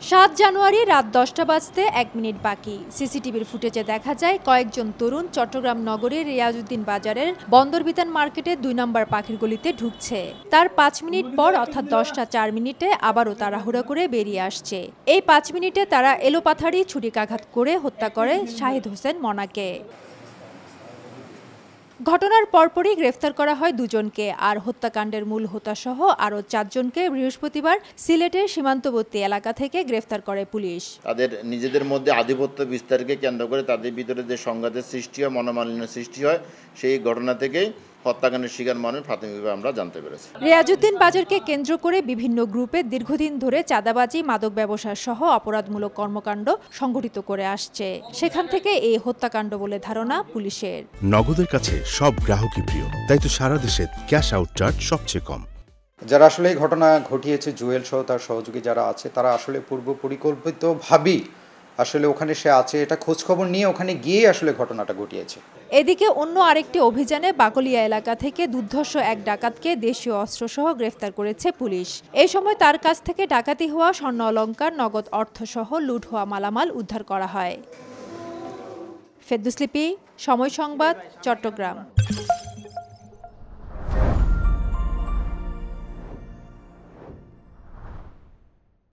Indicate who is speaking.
Speaker 1: ৭ জানুয়ারি রাত ১০টা বাজতে ১ মিনিট বাকি। সিসিটিভির ফুটেজে দেখা যায় কয়েকজন তরুণ চট্টগ্রাম নগরীর রিয়াজউদ্দিন বাজারের বন্দরবিতান মার্কেটে ২ নম্বর পাখির গলিতে ঢুকছে। তার ৫ মিনিট পর অর্থাৎ ১০টা ৪ মিনিটে আবারও তাড়াহুড়া করে বেরিয়ে আসছে। এই ৫ মিনিটে তারা এলোপাথাড়ি ছুরিকাঘাত করে হত্যা করে শাহিদ হোসেন মনাকে। ঘটনার পরপরই গ্রেফতার করা হয় দুজনকে, আর হত্যাকাণ্ডের মূল হোতাসহ আরও ৪ জনকে বৃহস্পতিবার সিলেটের সীমান্তবর্তী এলাকা থেকে গ্রেফতার করে পুলিশ।
Speaker 2: তাদের নিজেদের মধ্যে আধিপত্য বিস্তারকে কেন্দ্র করে তাদের ভিতরে যে সংঘাতের সৃষ্টি হয়, মনোমালিন্যের সৃষ্টি হয়, সেই ঘটনা থেকেই হত্যাকাণ্ডের শিকার মানুষ প্রাথমিকভাবে আমরা জানতে পেরেছি।
Speaker 1: রিয়াজউদ্দিন বাজারকে কেন্দ্র করে বিভিন্ন গ্রুপে দীর্ঘদিন ধরে চাঁদাবাজি, মাদক ব্যবসা সহ অপরাধমূলক কর্মকাণ্ড সংগঠিত করে আসছে। সেখান থেকে এই হত্যাকাণ্ড বলে ধারণা পুলিশের।
Speaker 3: নগদের কাছে সব গ্রাহকই প্রিয়, তাই তো সারা দেশে ক্যাশ আউট চার্জ সবচেয়ে কম।
Speaker 4: যারা আসলে এই ঘটনা ঘটিয়েছে, জুয়েল সহ তার সহযোগী যারা আছে, তারা আসলে পূর্ব পরিকল্পিতভাবেই আসলে ওখানে সে আছে এটা খোঁজখবর নিয়ে ওখানে গিয়ে আসলে ঘটনাটা ঘটিয়েছে।
Speaker 1: এদিকে অন্য আরেকটি অভিযানে বাকলিয়া এলাকা থেকে দুর্ধর্ষ এক ডাকাতকে দেশীয় অস্ত্রসহ গ্রেফতার করেছে পুলিশ। এই সময় তার কাছ থেকে ডাকাতি হওয়া স্বর্ণ অলংকার, নগদ অর্থসহ লুট হওয়া মালামাল উদ্ধার করা হয়। ফেরদৌস লিপি, সময় সংবাদ, চট্টগ্রাম।